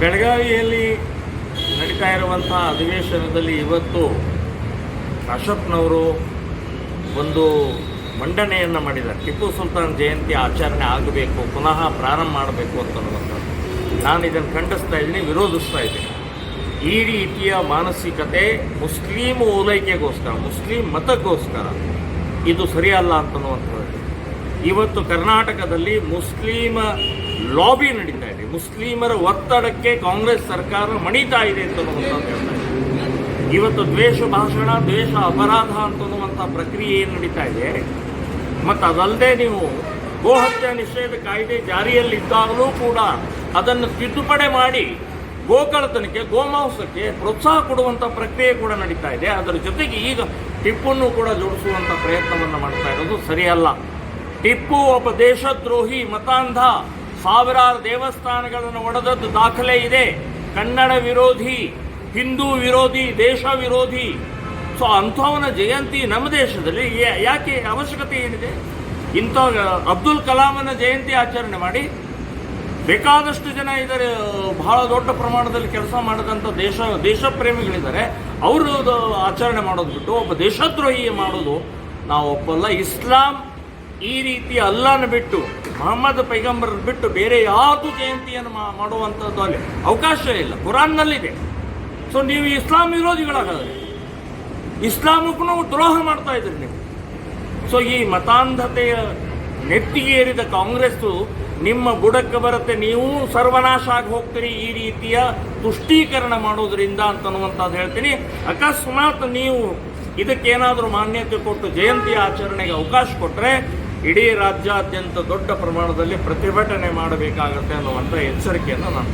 ಬೆಳಗಾವಿಯಲ್ಲಿ ನಡೀತಾ ಇರುವಂಥ ಅಧಿವೇಶನದಲ್ಲಿ ಇವತ್ತು ಅಶೋಕ್ನವರು ಒಂದು ಮಂಡನೆಯನ್ನು ಮಾಡಿದ್ದಾರೆ. ಟಿಪ್ಪು ಸುಲ್ತಾನ್ ಜಯಂತಿ ಆಚರಣೆ ಆಗಬೇಕು, ಪುನಃ ಪ್ರಾರಂಭ ಮಾಡಬೇಕು ಅಂತನ್ನುವಂಥದ್ದು. ನಾನು ಇದನ್ನು ಖಂಡಿಸ್ತಾ ಇದ್ದೀನಿ, ವಿರೋಧಿಸ್ತಾ ಇದ್ದೀನಿ. ಈ ರೀತಿಯ ಮಾನಸಿಕತೆ ಮುಸ್ಲಿಂ ಓಲೈಕೆಗೋಸ್ಕರ, ಮುಸ್ಲಿಂ ಮತಕ್ಕೋಸ್ಕರ ಇದು ಸರಿಯಲ್ಲ ಅಂತನ್ನುವಂಥದ್ದು. ಇವತ್ತು ಕರ್ನಾಟಕದಲ್ಲಿ ಮುಸ್ಲಿಮ ಲಾಬಿ ನಡೀತಾ ಇದೆ, ಮುಸ್ಲಿಮರ ಒತ್ತಡಕ್ಕೆ ಕಾಂಗ್ರೆಸ್ ಸರ್ಕಾರ ಮಣಿತಾ ಇದೆ ಅಂತನ್ನುವಂಥದ್ದು ಹೇಳ್ತಾ ಇದೆ. ಇವತ್ತು ದ್ವೇಷ ಭಾಷಣ, ದ್ವೇಷ ಅಪರಾಧ ಅಂತನ್ನುವಂಥ ಪ್ರಕ್ರಿಯೆ ಏನು ನಡೀತಾ ಇದೆ. ಮತ್ತು ಅದಲ್ಲದೆ ನೀವು ಗೋಹತ್ಯೆ ನಿಷೇಧ ಕಾಯ್ದೆ ಜಾರಿಯಲ್ಲಿದ್ದಾಗಲೂ ಕೂಡ ಅದನ್ನು ತಿದ್ದುಪಡಿ ಮಾಡಿ ಗೋಕಳತನಕ್ಕೆ, ಗೋಮಾಂಸಕ್ಕೆ ಪ್ರೋತ್ಸಾಹ ಕೊಡುವಂಥ ಪ್ರಕ್ರಿಯೆ ಕೂಡ ನಡೀತಾ ಇದೆ. ಅದರ ಜೊತೆಗೆ ಈಗ ಟಿಪ್ಪನ್ನು ಕೂಡ ಜೋಡಿಸುವಂಥ ಪ್ರಯತ್ನವನ್ನು ಮಾಡ್ತಾ ಇರೋದು ಸರಿಯಲ್ಲ. ಟಿಪ್ಪು ಒಬ್ಬ ದೇಶದ್ರೋಹಿ, ಮತಾಂಧ, ಸಾವಿರಾರು ದೇವಸ್ಥಾನಗಳನ್ನು ಒಡೆದದ್ದು ದಾಖಲೆ ಇದೆ. ಕನ್ನಡ ವಿರೋಧಿ, ಹಿಂದೂ ವಿರೋಧಿ, ದೇಶ ವಿರೋಧಿ. ಸೊ ಅಂಥವನ ಜಯಂತಿ ನಮ್ಮ ದೇಶದಲ್ಲಿ ಯಾಕೆ ಅವಶ್ಯಕತೆ ಏನಿದೆ? ಇಂಥ ಅಬ್ದುಲ್ ಕಲಾಮನ ಜಯಂತಿ ಆಚರಣೆ ಮಾಡಿ, ಬೇಕಾದಷ್ಟು ಜನ ಇದ್ದಾರೆ, ಬಹಳ ದೊಡ್ಡ ಪ್ರಮಾಣದಲ್ಲಿ ಕೆಲಸ ಮಾಡಿದಂಥ ದೇಶ ಪ್ರೇಮಿಗಳಿದ್ದಾರೆ. ಅವರು ಆಚರಣೆ ಮಾಡೋದು ಬಿಟ್ಟು ಒಬ್ಬ ದೇಶದ್ರೋಹಿ ಮಾಡೋದು ನಾವು ಒಪ್ಪಲ್ಲ. ಇಸ್ಲಾಂ ಈ ರೀತಿ ಅಲ್ಲಾನ ಬಿಟ್ಟು, ಮೊಹಮ್ಮದ್ ಪೈಗಂಬರ್ ಬಿಟ್ಟು ಬೇರೆ ಯಾವುದು ಜಯಂತಿಯನ್ನು ಮಾಡುವಂಥದ್ದು ಅಲ್ಲಿ ಅವಕಾಶ ಇಲ್ಲ, ಕುರಾನ್ನಲ್ಲಿದೆ. ಸೊ ನೀವು ಇಸ್ಲಾಂ ವಿರೋಧಿಗಳಾಗಲ್ಲ, ಇಸ್ಲಾಮಕ್ಕೂ ದ್ರೋಹ ಮಾಡ್ತಾ ಇದ್ದೀರಿ ನೀವು. ಸೊ ಈ ಮತಾಂಧತೆಯ ನೆತ್ತಿಗೆ ಏರಿದ ಕಾಂಗ್ರೆಸ್ಸು ನಿಮ್ಮ ಬುಡಕ್ಕೆ ಬರುತ್ತೆ, ನೀವು ಸರ್ವನಾಶ ಆಗಿ ಹೋಗ್ತೀರಿ ಈ ರೀತಿಯ ತುಷ್ಟೀಕರಣ ಮಾಡೋದ್ರಿಂದ ಅಂತನ್ನುವಂಥದ್ದು ಹೇಳ್ತೀನಿ. ಅಕಸ್ಮಾತ್ ನೀವು ಇದಕ್ಕೇನಾದರೂ ಮಾನ್ಯತೆ ಕೊಟ್ಟು ಜಯಂತಿ ಆಚರಣೆಗೆ ಅವಕಾಶ ಕೊಟ್ಟರೆ ಇಡೀ ರಾಜ್ಯಾದ್ಯಂತ ದೊಡ್ಡ ಪ್ರಮಾಣದಲ್ಲಿ ಪ್ರತಿಭಟನೆ ಮಾಡಬೇಕಾಗತ್ತೆ ಅನ್ನುವಂಥ ಎಚ್ಚರಿಕೆಯನ್ನು ನಾನು